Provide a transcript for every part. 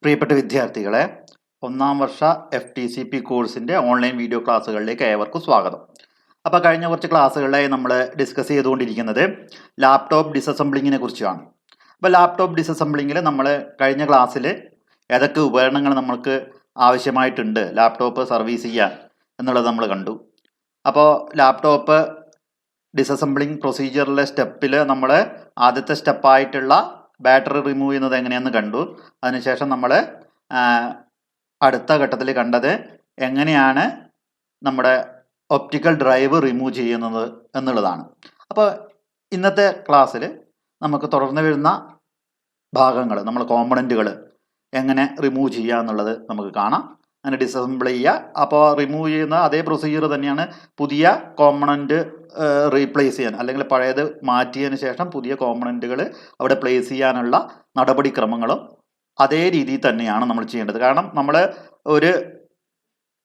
പ്രിയപ്പെട്ട വിദ്യാർത്ഥികളെ, ഒന്നാം വർഷ FTCP കോഴ്സിൻ്റെ ഓൺലൈൻ വീഡിയോ ക്ലാസ്സുകളിലേക്ക് ഏവർക്കും സ്വാഗതം. അപ്പോൾ കഴിഞ്ഞ കുറച്ച് ക്ലാസ്സുകളിലായി നമ്മൾ ഡിസ്കസ് ചെയ്തുകൊണ്ടിരിക്കുന്നത് ലാപ്ടോപ്പ് ഡിസസംബ്ലിങ്ങിനെ കുറിച്ചാണ്. അപ്പോൾ ലാപ്ടോപ്പ് ഡിസസംബ്ലിങ്ങിൽ നമ്മൾ കഴിഞ്ഞ ക്ലാസ്സിൽ ഏതൊക്കെ ഉപകരണങ്ങൾ നമ്മൾക്ക് ആവശ്യമായിട്ടുണ്ട് ലാപ്ടോപ്പ് സർവീസ് ചെയ്യാൻ എന്നുള്ളത് നമ്മൾ കണ്ടു. അപ്പോൾ ലാപ്ടോപ്പ് ഡിസസംബ്ലിങ് പ്രൊസീജിയറിലെ സ്റ്റെപ്പിൽ നമ്മൾ ആദ്യത്തെ സ്റ്റെപ്പായിട്ടുള്ള ബാറ്ററി റിമൂവ് ചെയ്യുന്നത് എങ്ങനെയെന്ന് കണ്ടു. അതിനുശേഷം നമ്മൾ അടുത്ത ഘട്ടത്തിൽ കണ്ടത് എങ്ങനെയാണ് നമ്മുടെ ഒപ്റ്റിക്കൽ ഡ്രൈവ് റിമൂവ് ചെയ്യുന്നത് എന്നുള്ളതാണ്. അപ്പോൾ ഇന്നത്തെ ക്ലാസ്സിൽ നമുക്ക് തുടർന്ന് വരുന്ന ഭാഗങ്ങൾ, നമ്മൾ കോമ്പണൻറ്റുകൾ എങ്ങനെ റിമൂവ് ചെയ്യുക എന്നുള്ളത് നമുക്ക് കാണാം. അങ്ങനെ ഡിസസംബിൾ ചെയ്യുക. അപ്പോൾ റിമൂവ് ചെയ്യുന്ന അതേ പ്രൊസീജിയർ തന്നെയാണ് പുതിയ കോമ്പണൻറ്റ് റീപ്ലേസ് ചെയ്യാൻ, അല്ലെങ്കിൽ പഴയത് മാറ്റിയതിന് ശേഷം പുതിയ കോമ്പണൻറ്റുകൾ അവിടെ പ്ലേസ് ചെയ്യാനുള്ള നടപടിക്രമങ്ങളും അതേ രീതിയിൽ തന്നെയാണ് നമ്മൾ ചെയ്യേണ്ടത്. കാരണം നമ്മൾ ഒരു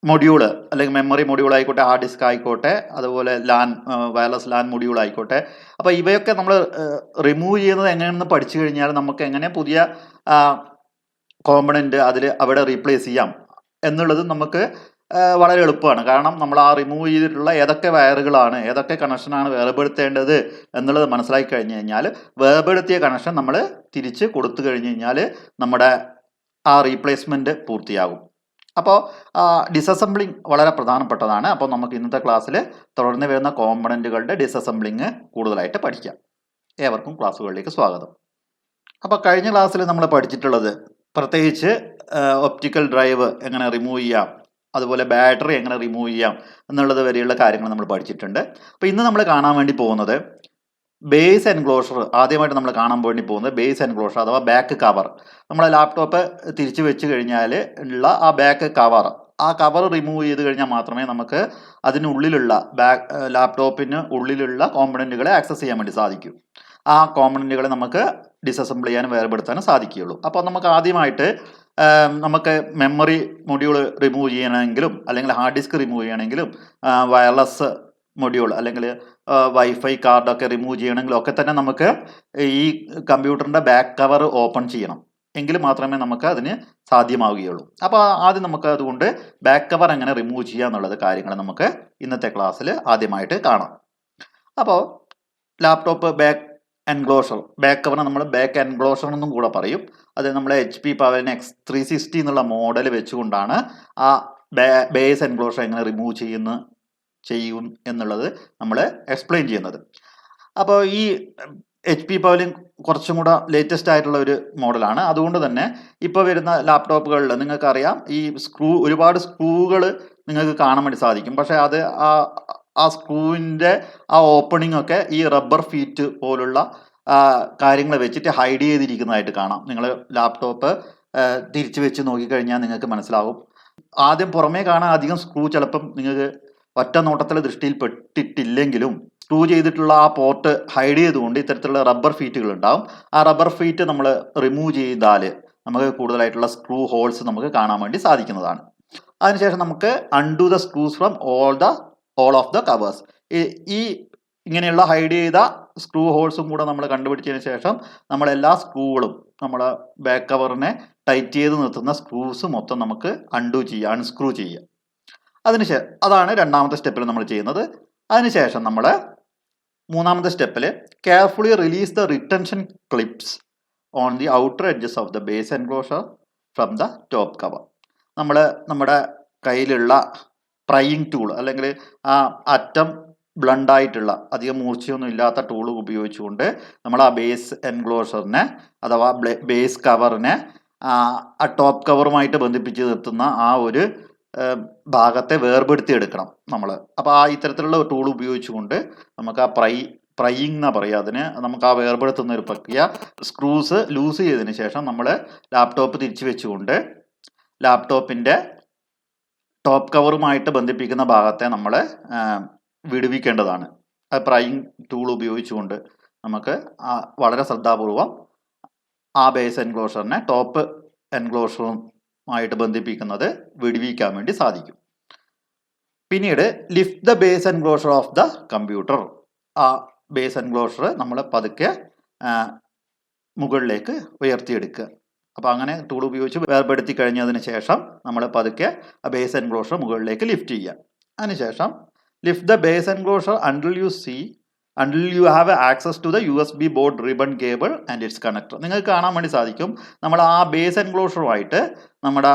മൊഡ്യൂള് അല്ലെങ്കിൽ മെമ്മറി മൊഡ്യൂൾ ആയിക്കോട്ടെ, ഹാർഡ് ഡിസ്ക് ആയിക്കോട്ടെ, അതുപോലെ വയർലെസ് ലാൻ മൊഡ്യൂൾ ആയിക്കോട്ടെ, അപ്പോൾ ഇവയൊക്കെ നമ്മൾ റിമൂവ് ചെയ്യുന്നത് എങ്ങനെയെന്ന് പഠിച്ചു കഴിഞ്ഞാൽ നമുക്ക് എങ്ങനെ പുതിയ കോമ്പണൻറ്റ് അവിടെ റീപ്ലേസ് ചെയ്യാം എന്നുള്ളത് നമുക്ക് വളരെ എളുപ്പമാണ്. കാരണം നമ്മൾ ആ റിമൂവ് ചെയ്തിട്ടുള്ള ഏതൊക്കെ വയറുകളാണ്, ഏതൊക്കെ കണക്ഷനാണ് വേർപെടുത്തേണ്ടത് എന്നുള്ളത് മനസ്സിലാക്കി കഴിഞ്ഞ് കഴിഞ്ഞാൽ വേർപെടുത്തിയ കണക്ഷൻ നമ്മൾ തിരിച്ച് കൊടുത്തു കഴിഞ്ഞ് കഴിഞ്ഞാൽ നമ്മുടെ ആ റീപ്ലേസ്മെൻറ്റ് പൂർത്തിയാകും. അപ്പോൾ ഡിസസംബ്ലിങ് വളരെ പ്രധാനപ്പെട്ടതാണ്. അപ്പോൾ നമുക്ക് ഇന്നത്തെ ക്ലാസ്സിൽ തുടർന്ന് വരുന്ന കോമ്പണൻറ്റുകളുടെ ഡിസസംബ്ലിങ് കൂടുതലായിട്ട് പഠിക്കാം. ഏവർക്കും ക്ലാസ്സുകളിലേക്ക് സ്വാഗതം. അപ്പോൾ കഴിഞ്ഞ ക്ലാസ്സിൽ നമ്മൾ പഠിച്ചിട്ടുള്ളത് പ്രത്യേകിച്ച് ഒപ്റ്റിക്കൽ ഡ്രൈവ് എങ്ങനെ റിമൂവ് ചെയ്യാം, അതുപോലെ ബാറ്ററി എങ്ങനെ റിമൂവ് ചെയ്യാം എന്നുള്ളത് വരെയുള്ള കാര്യങ്ങൾ നമ്മൾ പഠിച്ചിട്ടുണ്ട്. അപ്പോൾ ഇന്ന് നമ്മൾ കാണാൻ വേണ്ടി പോകുന്നത് ബേസ് എൻക്ലോഷർ. ആദ്യമായിട്ട് നമ്മൾ കാണാൻ വേണ്ടി പോകുന്നത് ബേസ് എൻക്ലോഷർ അഥവാ ബാക്ക് കവർ. നമ്മളെ ലാപ്ടോപ്പ് തിരിച്ചു വെച്ച് കഴിഞ്ഞാൽ ഉള്ള ആ ബാക്ക് കവർ, ആ കവർ റിമൂവ് ചെയ്ത് കഴിഞ്ഞാൽ മാത്രമേ നമുക്ക് അതിനുള്ളിലുള്ള ലാപ്ടോപ്പിന് ഉള്ളിലുള്ള കോമ്പണൻറ്റുകളെ ആക്സസ് ചെയ്യാൻ വേണ്ടി സാധിക്കൂ. ആ കോമ്പണൻറ്റുകളെ നമുക്ക് ഡിസസംബിൾ ചെയ്യാനും വേർപെടുത്താനും സാധിക്കുകയുള്ളൂ. അപ്പോൾ നമുക്ക് ആദ്യമായിട്ട് നമുക്ക് മെമ്മറി മൊഡ്യൂൾ റിമൂവ് ചെയ്യണമെങ്കിലും, അല്ലെങ്കിൽ ഹാർഡ് ഡിസ്ക് റിമൂവ് ചെയ്യണമെങ്കിലും, വയർലെസ് മൊഡ്യൂൾ അല്ലെങ്കിൽ വൈഫൈ കാർഡൊക്കെ റിമൂവ് ചെയ്യണമെങ്കിലും ഒക്കെ തന്നെ നമുക്ക് ഈ കമ്പ്യൂട്ടറിൻ്റെ ബാക്ക് കവർ ഓപ്പൺ ചെയ്യണം. എങ്കിൽ മാത്രമേ നമുക്ക് അതിന് സാധ്യമാവുകയുള്ളൂ. അപ്പോൾ ആദ്യം നമുക്ക് അതുകൊണ്ട് ബാക്ക് കവർ എങ്ങനെ റിമൂവ് ചെയ്യുക എന്നുള്ളത് കാര്യങ്ങൾ നമുക്ക് ഇന്നത്തെ ക്ലാസ്സിൽ ആദ്യമായിട്ട് കാണാം. അപ്പോൾ ലാപ്ടോപ്പ് ബാക്ക് എൻക്ലോഷർ, ബാക്ക് കവറിനെ നമ്മൾ ബാക്ക് എൻക്ലോഷർ എന്നും കൂടെ പറയും. അത് നമ്മൾ HP പവലിൻ X360 എന്നുള്ള മോഡൽ വെച്ചുകൊണ്ടാണ് ആ ബേസ് എൻക്ലോഷർ എങ്ങനെ റിമൂവ് ചെയ്യും എന്നുള്ളത് നമ്മൾ എക്സ്പ്ലെയിൻ ചെയ്യുന്നത്. അപ്പോൾ ഈ HP പവലിൻ കുറച്ചും കൂടെ ലേറ്റസ്റ്റ് ആയിട്ടുള്ള ഒരു മോഡലാണ്. അതുകൊണ്ട് തന്നെ ഇപ്പോൾ വരുന്ന ലാപ്ടോപ്പുകളിൽ നിങ്ങൾക്കറിയാം ഈ ഒരുപാട് സ്ക്രൂകൾ നിങ്ങൾക്ക് കാണാൻ വേണ്ടി സാധിക്കും. പക്ഷേ അത് ആ സ്ക്രൂവിൻ്റെ ആ ഓപ്പണിംഗ് ഒക്കെ ഈ റബ്ബർ ഫീറ്റ് പോലുള്ള കാര്യങ്ങൾ വെച്ചിട്ട് ഹൈഡ് ചെയ്തിരിക്കുന്നതായിട്ട് കാണാം. നിങ്ങൾ ലാപ്ടോപ്പ് തിരിച്ചു വെച്ച് നോക്കിക്കഴിഞ്ഞാൽ നിങ്ങൾക്ക് മനസ്സിലാവും. ആദ്യം പുറമേ കാണാൻ അധികം സ്ക്രൂ ചിലപ്പം നിങ്ങൾക്ക് ഒറ്റ നോട്ടത്തിലെ ദൃഷ്ടിയിൽ പെട്ടിട്ടില്ലെങ്കിലും സ്ക്രൂ ചെയ്തിട്ടുള്ള ആ പോർട്ട് ഹൈഡ് ചെയ്തുകൊണ്ട് ഇത്തരത്തിലുള്ള റബ്ബർ ഫീറ്റുകൾ ഉണ്ടാവും. ആ റബ്ബർ ഫീറ്റ് നമ്മൾ റിമൂവ് ചെയ്താൽ നമുക്ക് കൂടുതലായിട്ടുള്ള സ്ക്രൂ ഹോൾസ് നമുക്ക് കാണാൻ വേണ്ടി സാധിക്കുന്നതാണ്. അതിനുശേഷം നമുക്ക് undo the screws from all of the covers. ഈ ഇങ്ങനെയുള്ള ഹൈഡ് ചെയ്ത സ്ക്രൂ ഹോൾസും കൂടെ നമ്മൾ കണ്ടുപിടിച്ചതിന് ശേഷം നമ്മളെല്ലാ സ്ക്രൂകളും, നമ്മളെ ബാക്ക് കവറിനെ ടൈറ്റ് ചെയ്ത് നിർത്തുന്ന സ്ക്രൂസ് മൊത്തം നമുക്ക് അൺസ്ക്രൂ ചെയ്യുക. അതാണ് രണ്ടാമത്തെ സ്റ്റെപ്പിൽ നമ്മൾ ചെയ്യുന്നത്. അതിനുശേഷം നമ്മൾ മൂന്നാമത്തെ സ്റ്റെപ്പിൽ carefully release the retention clips on the outer edges of the base enclosure from the top cover. നമ്മൾ നമ്മുടെ കയ്യിലുള്ള പ്രയിങ് ടൂൾ, അല്ലെങ്കിൽ ആ അറ്റം ബ്ലണ്ടായിട്ടുള്ള അധികം മൂർച്ചയൊന്നും ഇല്ലാത്ത ടൂൾ ഉപയോഗിച്ചുകൊണ്ട് നമ്മൾ ആ ബേസ് എൻക്ലോഷറിനെ അഥവാ ബേസ് കവറിനെ ആ ടോപ്പ് കവറുമായിട്ട് ബന്ധിപ്പിച്ച് നിർത്തുന്ന ആ ഒരു ഭാഗത്തെ വേർപെടുത്തിയെടുക്കണം നമ്മൾ. അപ്പോൾ ആ ഇത്തരത്തിലുള്ള ടൂൾ ഉപയോഗിച്ചുകൊണ്ട് നമുക്ക് ആ പ്രയിങ് എന്നാ പറയുക അതിന്, നമുക്ക് ആ വേർപെടുത്തുന്ന ഒരു പ്രക്രിയ. സ്ക്രൂസ് ലൂസ് ചെയ്തതിന് ശേഷം നമ്മൾ ലാപ്ടോപ്പ് തിരിച്ചു വെച്ചുകൊണ്ട് ലാപ്ടോപ്പിൻ്റെ ടോപ്പ് കവറുമായിട്ട് ബന്ധിപ്പിക്കുന്ന ഭാഗത്തെ നമ്മൾ വിടുവിക്കേണ്ടതാണ്. ആ പ്രയിങ് ടൂൾ ഉപയോഗിച്ചുകൊണ്ട് നമുക്ക് വളരെ ശ്രദ്ധാപൂർവം ആ ബേസ് എൻക്ലോഷറിനെ ടോപ്പ് എൻക്ലോഷറുമായിട്ട് ബന്ധിപ്പിക്കുന്നത് വിടുവിക്കാൻ വേണ്ടി സാധിക്കും. പിന്നീട് lift the base enclosure of the computer. ആ ബേസ് എൻക്ലോഷർ നമ്മൾ പതുക്കെ മുകളിലേക്ക് ഉയർത്തിയെടുക്കുക. അപ്പോൾ അങ്ങനെ ടൂൾ ഉപയോഗിച്ച് വേർപെടുത്തി കഴിഞ്ഞതിന് ശേഷം നമ്മൾ പതുക്കെ ആ ബേസ് എൻക്ലോഷർ മുകളിലേക്ക് ലിഫ്റ്റ് ചെയ്യുക. അതിനുശേഷം lift the base enclosure until you have access to the USB board ribbon cable and its connector. നിങ്ങൾക്ക് കാണാൻ വേണ്ടി സാധിക്കും നമ്മൾ ആ ബേസ് എൻക്ലോഷറുമായിട്ട് നമ്മുടെ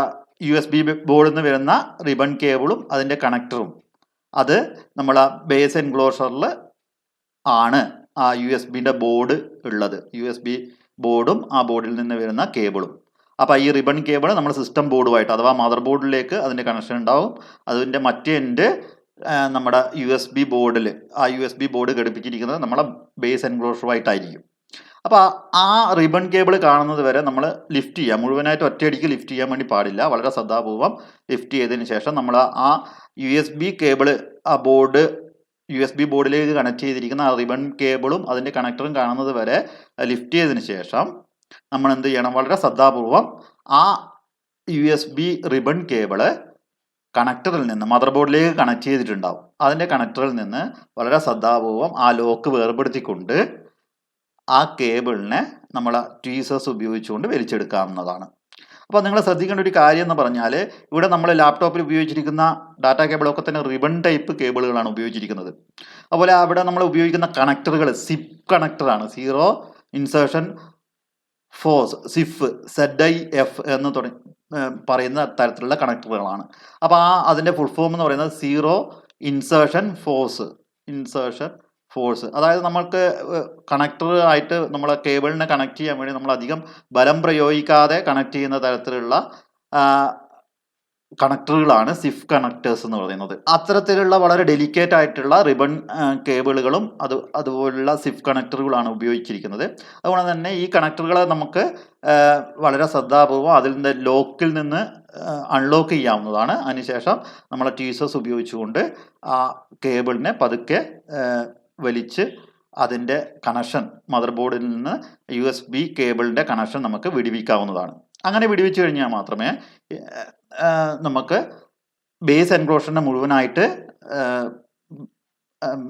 USB ബോർഡിൽ നിന്ന് വരുന്ന റിബൺ കേബിളും അതിൻ്റെ കണക്ടറും അത് നമ്മൾ ആ ബേസ് എൻക്ലോഷറിൽ ആണ് ആ USB ബോർഡ് ഉള്ളത്. USB ബോർഡും ആ ബോർഡിൽ നിന്ന് വരുന്ന കേബിളും. അപ്പോൾ ഈ റിബൺ കേബിൾ നമ്മൾ സിസ്റ്റം ബോർഡുമായിട്ട് അഥവാ മദർ ബോർഡിലേക്ക് അതിൻ്റെ കണക്ഷൻ ഉണ്ടാവും. അതിൻ്റെ മറ്റേ എൻഡ് നമ്മുടെ USB ബോർഡിൽ ആ USB ബോർഡ് ഘടിപ്പിച്ചിരിക്കുന്നത് നമ്മളെ ബേസ് എൻക്ലോഷറുമായിട്ടായിരിക്കും. അപ്പോൾ ആ റിബൺ കേബിൾ കാണുന്നത് വരെ നമ്മൾ ലിഫ്റ്റ് ചെയ്യുക. മുഴുവനായിട്ട് ഒറ്റയടിക്ക് ലിഫ്റ്റ് ചെയ്യാൻ വേണ്ടി പാടില്ല. വളരെ ശ്രദ്ധാപൂർവം ലിഫ്റ്റ് ചെയ്തതിന് ശേഷം നമ്മൾ ആ USB കേബിൾ ആ ബോർഡ് USB ബോർഡിലേക്ക് കണക്ട് ചെയ്തിരിക്കുന്ന ആ റിബൺ കേബിളും അതിൻ്റെ കണക്ടറും കാണുന്നത് വരെ ലിഫ്റ്റ് ചെയ്തതിന് ശേഷം നമ്മൾ എന്ത് ചെയ്യണം? വളരെ ശ്രദ്ധാപൂർവം ആ USB റിബൺ കേബിള് കണക്ടറിൽ നിന്ന് മദർ ബോർഡിലേക്ക് കണക്ട് ചെയ്തിട്ടുണ്ടാവും. അതിൻ്റെ കണക്ടറിൽ നിന്ന് വളരെ ശ്രദ്ധാപൂർവം ആ ലോക്ക് വേർപെടുത്തിക്കൊണ്ട് ആ കേബിളിനെ നമ്മൾ ട്വീസേഴ്സ് ഉപയോഗിച്ചുകൊണ്ട് വലിച്ചെടുക്കാവുന്നതാണ്. അപ്പോൾ നിങ്ങൾ ശ്രദ്ധിക്കേണ്ട ഒരു കാര്യം എന്ന് പറഞ്ഞാൽ ഇവിടെ നമ്മൾ ലാപ്ടോപ്പിൽ ഉപയോഗിച്ചിരിക്കുന്ന ഡാറ്റ കേബിളൊക്കെ തന്നെ റിബൺ ടൈപ്പ് കേബിളുകളാണ് ഉപയോഗിച്ചിരിക്കുന്നത്. അതുപോലെ അവിടെ നമ്മൾ ഉപയോഗിക്കുന്ന കണക്ടറുകൾ സിപ്പ് കണക്ടറാണ്. Zero insertion force ZIF ZIF എന്ന് പറയുന്ന തരത്തിലുള്ള കണക്ടറുകളാണ്. അപ്പോൾ അതിൻ്റെ ഫുൾ ഫോം എന്ന് പറയുന്നത് സീറോ ഇൻസേർഷൻ ഫോഴ്സ്. അതായത് നമ്മൾക്ക് കണക്ടർ ആയിട്ട് നമ്മളെ കേബിളിനെ കണക്ട് ചെയ്യാൻ വേണ്ടി നമ്മൾ അധികം ബലം പ്രയോഗിക്കാതെ കണക്ട് ചെയ്യുന്ന തരത്തിലുള്ള കണക്ടറുകളാണ് സിഫ് കണക്ടേഴ്സ് എന്ന് പറയുന്നത്. അത്തരത്തിലുള്ള വളരെ ഡെലിക്കേറ്റ് ആയിട്ടുള്ള റിബൺ കേബിളുകളും അതുപോലുള്ള സിഫ് കണക്ടറുകളാണ് ഉപയോഗിച്ചിരിക്കുന്നത്. അതുകൊണ്ട് തന്നെ ഈ കണക്ടറുകളെ നമുക്ക് വളരെ ശ്രദ്ധാപൂർവം അതിൽ നിന്ന് ലോക്കിൽ നിന്ന് അൺലോക്ക് ചെയ്യാവുന്നതാണ്. അതിനുശേഷം നമ്മൾ ട്വീസേഴ്സ് ഉപയോഗിച്ചുകൊണ്ട് ആ കേബിളിനെ പതുക്കെ വലിച്ച് അതിൻ്റെ കണക്ഷൻ മദർ ബോർഡിൽ നിന്ന് USB കേബിളിൻ്റെ കണക്ഷൻ നമുക്ക് വിടുവിക്കാവുന്നതാണ്. അങ്ങനെ വിടുവിച്ചു കഴിഞ്ഞാൽ മാത്രമേ നമുക്ക് ബേസ് എൻക്ലോഷറിനെ മുഴുവനായിട്ട്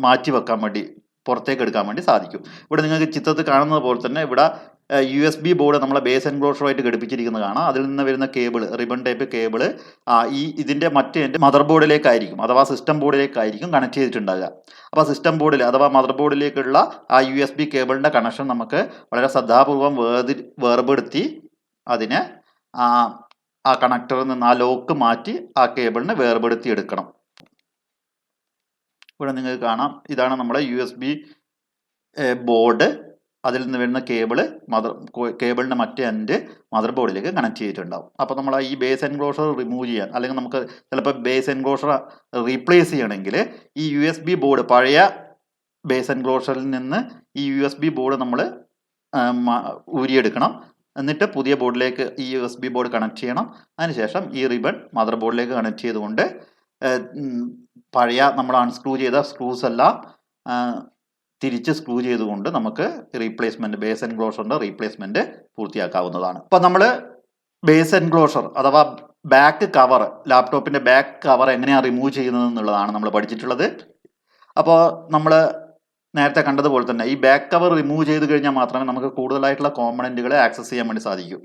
മാറ്റി വെക്കാൻ വേണ്ടി പുറത്തേക്ക് എടുക്കാൻ വേണ്ടി സാധിക്കും. ഇവിടെ നിങ്ങൾക്ക് ചിത്രത്തിൽ കാണുന്നത് പോലെ തന്നെ ഇവിടെ USB ബോർഡ് നമ്മളെ ബേസ് എൻക്ലോഷറുമായിട്ട് ഘടിപ്പിച്ചിരിക്കുന്നത് കാണാം. അതിൽ നിന്ന് വരുന്ന കേബിൾ റിബൺ ടൈപ്പ് കേബിൾ ഇതിൻ്റെ മറ്റേ മദർ ബോർഡിലേക്കായിരിക്കും അഥവാ സിസ്റ്റം ബോർഡിലേക്കായിരിക്കും കണക്ട് ചെയ്തിട്ടുണ്ടാകുക. അപ്പോൾ സിസ്റ്റം ബോർഡിൽ അഥവാ മദർ ബോർഡിലേക്കുള്ള ആ USB കേബിളിൻ്റെ കണക്ഷൻ നമുക്ക് വളരെ ശ്രദ്ധാപൂർവം വേർപെടുത്തി അതിനെ ആ കണക്ടറിൽ നിന്ന് ആ ലോക്ക് മാറ്റി ആ കേബിളിനെ വേർപെടുത്തി എടുക്കണം. ഇവിടെ നിങ്ങൾക്ക് കാണാം ഇതാണ് നമ്മുടെ USB ബോർഡ്. അതിൽ നിന്ന് വരുന്ന കേബിളിൻ്റെ മറ്റേ എൻഡ് മദർ ബോർഡിലേക്ക് കണക്ട് ചെയ്തിട്ടുണ്ടാവും. അപ്പോൾ നമ്മൾ ഈ ബേസ് എൻക്ലോഷർ റിമൂവ് ചെയ്യാൻ അല്ലെങ്കിൽ നമുക്ക് ചിലപ്പോൾ ബേസ് എൻക്ലോഷർ റീപ്ലേസ് ചെയ്യണമെങ്കിൽ ഈ USB ബോർഡ് പഴയ ബേസ് എൻക്ലോഷറിൽ നിന്ന് ഈ USB ബോർഡ് നമ്മൾ ഊരിയെടുക്കണം. എന്നിട്ട് പുതിയ ബോർഡിലേക്ക് ഈ USB ബോർഡ് കണക്ട് ചെയ്യണം. അതിനുശേഷം ഈ റിബൺ മദർ ബോർഡിലേക്ക് കണക്ട് ചെയ്തുകൊണ്ട് പഴയ നമ്മൾ അൺസ്ക്രൂ ചെയ്ത സ്ക്രൂസ് എല്ലാം തിരിച്ച് സ്ക്രൂ ചെയ്തുകൊണ്ട് നമുക്ക് ബേസ് എൻക്ലോഷറിൻ്റെ റീപ്ലേസ്മെൻറ്റ് പൂർത്തിയാക്കാവുന്നതാണ്. അപ്പോൾ നമ്മൾ ബേസ് എൻക്ലോഷർ അഥവാ ബാക്ക് കവർ ലാപ്ടോപ്പിൻ്റെ ബാക്ക് കവർ എങ്ങനെയാണ് റിമൂവ് ചെയ്യുന്നത് എന്നുള്ളതാണ് നമ്മൾ പഠിച്ചിട്ടുള്ളത്. അപ്പോൾ നമ്മൾ നേരത്തെ കണ്ടതുപോലെ തന്നെ ഈ ബാക്ക് കവർ റിമൂവ് ചെയ്ത് കഴിഞ്ഞാൽ മാത്രമേ നമുക്ക് കൂടുതലായിട്ടുള്ള കോമ്പണൻറ്റുകളെ ആക്സസ് ചെയ്യാൻ വേണ്ടി സാധിക്കൂ.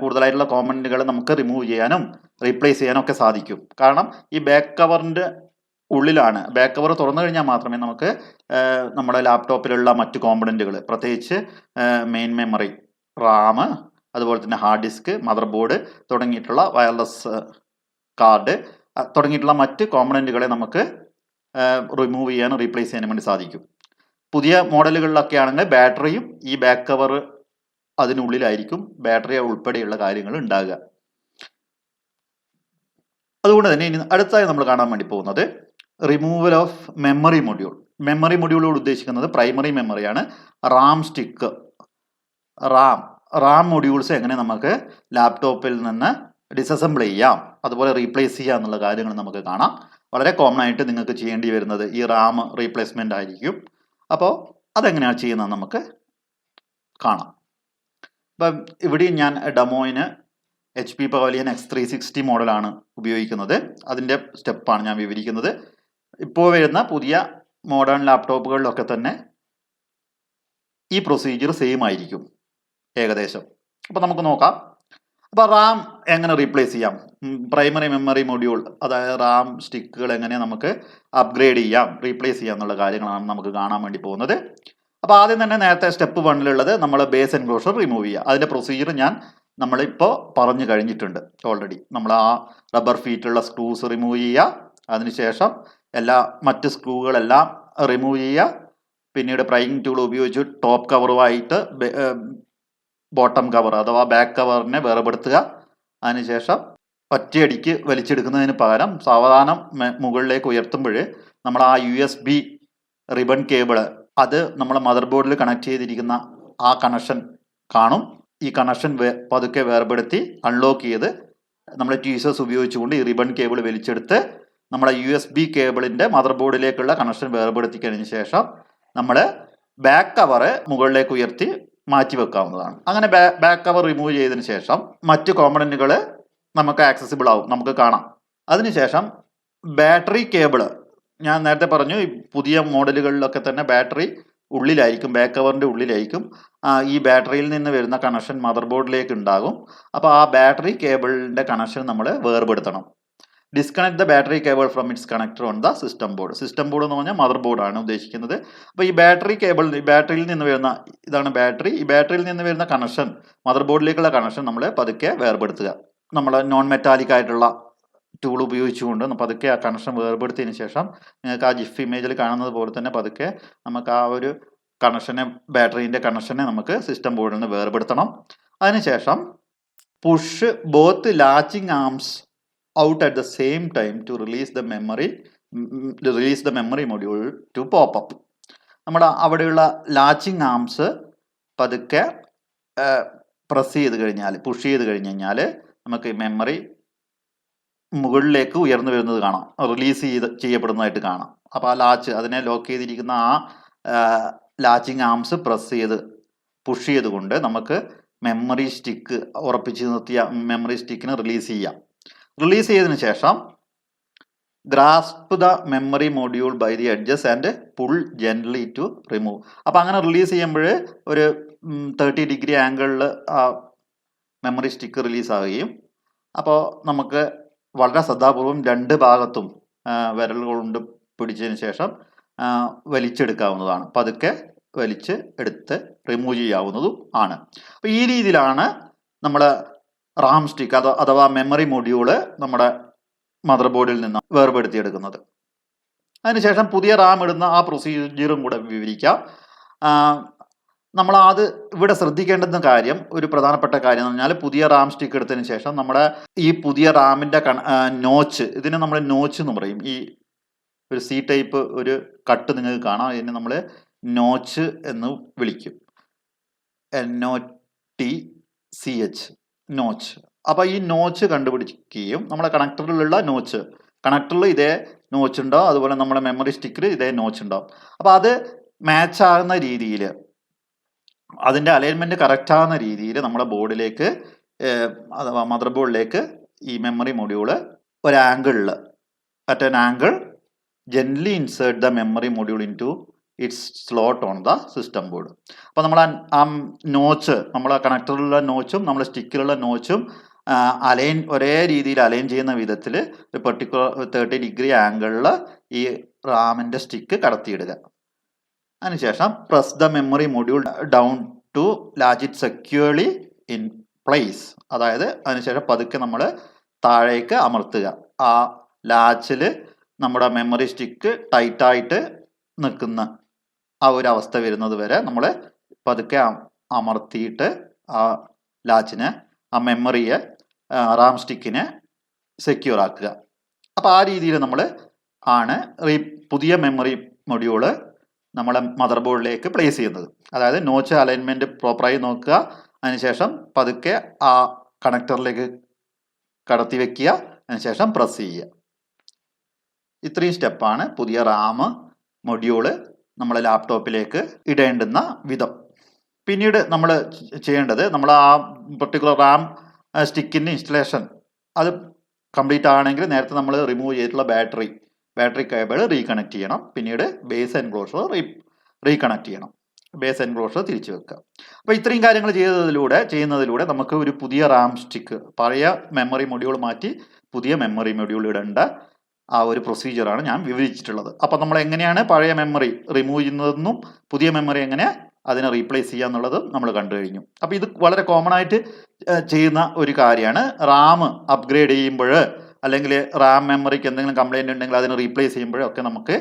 കൂടുതലായിട്ടുള്ള കോമ്പണൻറ്റുകൾ നമുക്ക് റിമൂവ് ചെയ്യാനും റീപ്ലേസ് ചെയ്യാനും ഒക്കെ സാധിക്കും. കാരണം ഈ ബാക്ക് കവറിൻ്റെ ഉള്ളിലാണ്. ബാക്ക് കവർ തുറന്നു കഴിഞ്ഞാൽ മാത്രമേ നമുക്ക് നമ്മുടെ ലാപ്ടോപ്പിലുള്ള മറ്റ് കോമ്പണൻറ്റുകൾ പ്രത്യേകിച്ച് മെയിൻ മെമ്മറി, റാം, അതുപോലെ തന്നെ ഹാർഡ് ഡിസ്ക്, മദർ ബോർഡ് തുടങ്ങിയിട്ടുള്ള വയർലെസ് കാർഡ് തുടങ്ങിയിട്ടുള്ള മറ്റ് കോമ്പണൻറ്റുകളെ നമുക്ക് റിമൂവ് ചെയ്യാനും റീപ്ലേസ് ചെയ്യാനും വേണ്ടി സാധിക്കും. പുതിയ മോഡലുകളിലൊക്കെ ആണെങ്കിൽ ബാറ്ററിയും ഈ ബാക്ക് കവർ അതിനുള്ളിലായിരിക്കും ബാറ്ററി ഉൾപ്പെടെയുള്ള കാര്യങ്ങൾ ഉണ്ടാകുക. അതുകൊണ്ട് തന്നെ ഇനി അടുത്തായി നമ്മൾ കാണാൻ വേണ്ടി പോകുന്നത് removal of memory module. Memory മൊഡ്യൂളോട് ഉദ്ദേശിക്കുന്നത് പ്രൈമറി മെമ്മറിയാണ്. റാം സ്റ്റിക്ക്, റാം മൊഡ്യൂൾസ് എങ്ങനെ നമുക്ക് ലാപ്ടോപ്പിൽ നിന്ന് ഡിസസംബിൾ ചെയ്യാം, അതുപോലെ റീപ്ലേസ് ചെയ്യാം എന്നുള്ള കാര്യങ്ങൾ നമുക്ക് കാണാം. വളരെ കോമൺ ആയിട്ട് നിങ്ങൾക്ക് ചെയ്യേണ്ടി വരുന്നത് ഈ റാം റീപ്ലേസ്മെൻ്റ് ആയിരിക്കും. അപ്പോൾ അതെങ്ങനെയാണ് ചെയ്യുന്നത് നമുക്ക് കാണാം. അപ്പം ഇവിടെയും ഞാൻ ഡെമോയിന് HP പവലിയൻ X360 മോഡലാണ് ഉപയോഗിക്കുന്നത്. അതിൻ്റെ സ്റ്റെപ്പാണ് ഞാൻ വിവരിക്കുന്നത്. ഇപ്പോൾ വരുന്ന പുതിയ മോഡേൺ ലാപ്ടോപ്പുകളിലൊക്കെ തന്നെ ഈ പ്രൊസീജിയർ സെയിം ആയിരിക്കും ഏകദേശം. അപ്പോൾ നമുക്ക് നോക്കാം അപ്പോൾ റാം എങ്ങനെ റീപ്ലേസ് ചെയ്യാം, പ്രൈമറി മെമ്മറി മൊഡ്യൂൾ അതായത് റാം സ്റ്റിക്കുകൾ എങ്ങനെ നമുക്ക് അപ്ഗ്രേഡ് ചെയ്യാം, റീപ്ലേസ് ചെയ്യാം എന്നുള്ള കാര്യങ്ങളാണ് നമുക്ക് കാണാൻ വേണ്ടി പോകുന്നത്. അപ്പോൾ ആദ്യം തന്നെ നേരത്തെ സ്റ്റെപ്പ് 1 നമ്മൾ ബേസ് എൻക്ലോഷർ റിമൂവ് ചെയ്യുക. അതിൻ്റെ പ്രൊസീജിയർ നമ്മളിപ്പോൾ പറഞ്ഞു കഴിഞ്ഞിട്ടുണ്ട് ഓൾറെഡി. നമ്മൾ ആ റബ്ബർ ഫീറ്റുള്ള സ്ക്രൂസ് റിമൂവ് ചെയ്യുക, അതിനുശേഷം മറ്റ് സ്ക്രൂകളെല്ലാം റിമൂവ് ചെയ്യുക, പിന്നീട് പ്രൈയിങ് ടൂൾ ഉപയോഗിച്ച് ടോപ്പ് കവറുമായിട്ട് ബോട്ടം കവർ അഥവാ ബാക്ക് കവറിനെ വേർപെടുത്തുക. അതിനുശേഷം ഒറ്റയടിക്ക് വലിച്ചെടുക്കുന്നതിന് പകരം സാവധാനം മുകളിലേക്ക് ഉയർത്തുമ്പോൾ നമ്മൾ ആ USB റിബൺ കേബിൾ അത് നമ്മളെ മദർ ബോർഡിൽ കണക്ട് ചെയ്തിരിക്കുന്ന ആ കണക്ഷൻ കാണും. ഈ കണക്ഷൻ പതുക്കെ വേർപെടുത്തി അൺലോക്ക് ചെയ്ത് നമ്മൾ ട്വീസേഴ്സ് ഉപയോഗിച്ചുകൊണ്ട് ഈ റിബൺ കേബിൾ വലിച്ചെടുത്ത് നമ്മുടെ USB കേബിളിൻ്റെ മദർ ബോർഡിലേക്കുള്ള കണക്ഷൻ വേർപെടുത്തി കഴിഞ്ഞ ശേഷം നമ്മൾ ബാക്ക് കവറ് മുകളിലേക്ക് ഉയർത്തി മാറ്റി വെക്കാവുന്നതാണ്. അങ്ങനെ ബാക്ക് കവർ റിമൂവ് ചെയ്തതിന് ശേഷം മറ്റ് കോമ്പണൻറ്റുകൾ നമുക്ക് ആക്സസിബിൾ ആവും, നമുക്ക് കാണാം. അതിനുശേഷം ബാറ്ററി കേബിള് ഞാൻ നേരത്തെ പറഞ്ഞു, ഈ പുതിയ മോഡലുകളിലൊക്കെ തന്നെ ബാറ്ററി ഉള്ളിലായിരിക്കും, ബാക്ക് കവറിൻ്റെ ഉള്ളിലായിരിക്കും. ഈ ബാറ്ററിയിൽ നിന്ന് വരുന്ന കണക്ഷൻ മദർ ബോർഡിലേക്ക് ഉണ്ടാകും. അപ്പോൾ ആ ബാറ്ററി കേബിളിൻ്റെ കണക്ഷൻ നമ്മൾ വേർപെടുത്തണം. Disconnect the battery cable from its connector on the system board. System board എന്ന് പറഞ്ഞാൽ മദർ ബോർഡാണ് ഉദ്ദേശിക്കുന്നത്. അപ്പോൾ ഈ ബാറ്ററി കേബിൾ, ഈ ബാറ്ററിയിൽ നിന്ന് വരുന്ന ഇതാണ് ബാറ്ററി, ഈ ബാറ്ററിയിൽ നിന്ന് വരുന്ന കണക്ഷൻ മദർ ബോർഡിലേക്കുള്ള കണക്ഷൻ നമ്മൾ പതുക്കെ വേർപെടുത്തുക. നമ്മൾ നോൺ മെറ്റാലിക് ആയിട്ടുള്ള ടൂൾ ഉപയോഗിച്ചുകൊണ്ട് പതുക്കെ ആ കണക്ഷൻ വേർപെടുത്തിയതിന് ശേഷം നിങ്ങൾക്ക് ആ ജിഫ് ഇമേജിൽ കാണുന്നത് പോലെ തന്നെ പതുക്കെ നമുക്ക് ആ ഒരു കണക്ഷനെ, ബാറ്ററീൻ്റെ കണക്ഷനെ നമുക്ക് സിസ്റ്റം ബോർഡിൽ നിന്ന് വേർപെടുത്തണം. അതിനുശേഷം push both latching arms out at the same time to release the memory module to pop up. നമ്മുടെ അവിടെയുള്ള ലാച്ചിങ് ആംസ് പതുക്കെ പ്രസ് ചെയ്ത് കഴിഞ്ഞാൽ, പുഷ് ചെയ്ത് കഴിഞ്ഞ് കഴിഞ്ഞാൽ നമുക്ക് മെമ്മറി മുകളിലേക്ക് ഉയർന്നു വരുന്നത് കാണാം, റിലീസ് ചെയ്യപ്പെടുന്നതായിട്ട് കാണാം. അപ്പോൾ ആ ലാച്ച്, അതിനെ ലോക്ക് ചെയ്തിരിക്കുന്ന ആ ലാച്ചിങ് ആംസ് പ്രസ് ചെയ്ത് പുഷ് ചെയ്തുകൊണ്ട് നമുക്ക് മെമ്മറി സ്റ്റിക്ക് ഉറപ്പിച്ച് നിർത്തിയ മെമ്മറി സ്റ്റിക്കിനെ റിലീസ് ചെയ്യാം. റിലീസ് ചെയ്തതിന് ശേഷം grasp the memory module by the edges and pull gently to remove. അപ്പോൾ അങ്ങനെ റിലീസ് ചെയ്യുമ്പോൾ ഒരു 30 ഡിഗ്രി ആംഗിളിൽ ആ മെമ്മറി സ്റ്റിക്ക് റിലീസ് ആവുകയും അപ്പോൾ നമുക്ക് വളരെ ശ്രദ്ധാപൂർവം 2 ഭാഗത്തും വിരലുകൾ കൊണ്ട് പിടിച്ചതിന് ശേഷം വലിച്ചെടുക്കാവുന്നതാണ്. പതുക്കെ വലിച്ച് എടുത്ത് റിമൂവ് ചെയ്യാവുന്നതും ആണ്. അപ്പോൾ ഈ രീതിയിലാണ് നമ്മൾ റാം സ്റ്റിക്ക് അഥവാ മെമ്മറി മൊഡ്യൂള് നമ്മുടെ മദർ ബോർഡിൽ നിന്ന് വേർപെടുത്തിയെടുക്കുന്നത്. അതിനുശേഷം പുതിയ റാം ഇടുന്ന ആ പ്രൊസീജിയറും കൂടെ വിവരിക്കാം. നമ്മൾ ഇവിടെ ശ്രദ്ധിക്കേണ്ടുന്ന കാര്യം, ഒരു പ്രധാനപ്പെട്ട കാര്യം എന്ന് പറഞ്ഞാൽ, പുതിയ റാം സ്റ്റിക്ക് എടുത്തതിന് ശേഷം നമ്മുടെ ഈ പുതിയ റാമിൻ്റെ നോച്ച്, ഇതിനെ നമ്മൾ നോച്ച് എന്ന് പറയും. ഈ ഒരു C ടൈപ്പ് ഒരു കട്ട് നിങ്ങൾക്ക് കാണാം, ഇതിനെ നമ്മൾ നോച്ച് എന്ന് വിളിക്കും, NOTCH, നോച്ച്. അപ്പോൾ ഈ നോച്ച് കണ്ടുപിടിക്കുകയും നമ്മുടെ കണക്ടറിലുള്ള നോച്ച്, കണക്ടറിൽ ഇതേ നോച്ച് ഉണ്ടാവും, അതുപോലെ നമ്മുടെ മെമ്മറി സ്റ്റിക്കിൽ ഇതേ നോച്ച് ഉണ്ടാവും. അപ്പോൾ അത് മാച്ച് ആകുന്ന രീതിയിൽ, അതിൻ്റെ അലൈൻമെൻറ്റ് കറക്റ്റ് ആകുന്ന രീതിയിൽ നമ്മുടെ ബോർഡിലേക്ക് അഥവാ മദർ ബോർഡിലേക്ക് ഈ മെമ്മറി മൊഡ്യൂള് ഒരു ആംഗിളിൽ at an angle gently insert the memory module into its slot on the system board. അപ്പോൾ നമ്മൾ ആ നോച്ച്, നമ്മളെ കണക്ടറിലുള്ള നോച്ചും നമ്മുടെ സ്റ്റിക്കിലുള്ള നോച്ചും ഒരേ രീതിയിൽ അലൈൻ ചെയ്യുന്ന വിധത്തിൽ ഒരു പെർട്ടിക്കുലർ 30 ഡിഗ്രി ആംഗിളിൽ ഈ റാമിൻ്റെ സ്റ്റിക്ക് കടത്തിയിടുക. അതിനുശേഷം press the memory module down to latch it securely in place. അതായത് അതിനുശേഷം പതുക്കെ നമ്മൾ താഴേക്ക് അമർത്തുക. ആ ലാച്ചിൽ നമ്മുടെ മെമ്മറി സ്റ്റിക്ക് ടൈറ്റായിട്ട് നിൽക്കുന്ന ആ ഒരു അവസ്ഥ വരുന്നത് വരെ നമ്മൾ പതുക്കെ അമർത്തിയിട്ട് ആ ലാച്ചിനെ, ആ മെമ്മറിയെ, റാം സ്റ്റിക്കിനെ സെക്യൂർ ആക്കുക. അപ്പോൾ ആ രീതിയിൽ നമ്മൾ പുതിയ മെമ്മറി മൊഡ്യൂള് നമ്മളെ മദർ ബോർഡിലേക്ക് പ്ലേസ് ചെയ്യുന്നത്. അതായത് നോച്ച് അലൈൻമെൻറ്റ് പ്രോപ്പറായി നോക്കുക, അതിനുശേഷം പതുക്കെ ആ കണക്ടറിലേക്ക് കടത്തി വെക്കുക, അതിനുശേഷം പ്രസ് ചെയ്യുക. ഇത്രയും സ്റ്റെപ്പാണ് പുതിയ റാം മൊഡ്യൂള് നമ്മളെ ലാപ്ടോപ്പിലേക്ക് ഇടേണ്ടുന്ന വിധം. പിന്നീട് നമ്മൾ ചെയ്യേണ്ടത്, നമ്മൾ ആ പെർട്ടിക്കുലർ റാം സ്റ്റിക്കിൻ്റെ ഇൻസ്റ്റലേഷൻ അത് കംപ്ലീറ്റ് ആണെങ്കിൽ നേരത്തെ നമ്മൾ റിമൂവ് ചെയ്തിട്ടുള്ള ബാറ്ററി കേബിൾ റീകണക്ട് ചെയ്യണം. പിന്നീട് ബേസ് എൻക്ലോഷർ റീകണക്ട് ചെയ്യണം. ബേസ് എൻക്ലോഷർ തിരിച്ചു വെക്കുക. അപ്പോൾ ഇത്രയും കാര്യങ്ങൾ ചെയ്യുന്നതിലൂടെ നമുക്ക് ഒരു പുതിയ റാം സ്റ്റിക്ക്, പഴയ മെമ്മറി മൊഡ്യൂൾ മാറ്റി പുതിയ മെമ്മറി മൊഡ്യൂൾ ഇടേണ്ട ആ ഒരു പ്രൊസീജിയറാണ് ഞാൻ വിവരിച്ചിട്ടുള്ളത്. അപ്പോൾ നമ്മൾ എങ്ങനെയാണ് പഴയ മെമ്മറി റിമൂവ് ചെയ്യുന്നതെന്നും പുതിയ മെമ്മറി എങ്ങനെ അതിനെ റീപ്ലേസ് ചെയ്യുക എന്നുള്ളതും നമ്മൾ കണ്ടു കഴിഞ്ഞു. അപ്പോൾ ഇത് വളരെ കോമൺ ആയിട്ട് ചെയ്യുന്ന ഒരു കാര്യമാണ്. റാം അപ്ഗ്രേഡ് ചെയ്യുമ്പോൾ അല്ലെങ്കിൽ റാം മെമ്മറിക്ക് എന്തെങ്കിലും കംപ്ലൈൻറ്റ് ഉണ്ടെങ്കിൽ അതിനെ റീപ്ലേസ് ചെയ്യുമ്പോഴൊക്കെ നമുക്ക്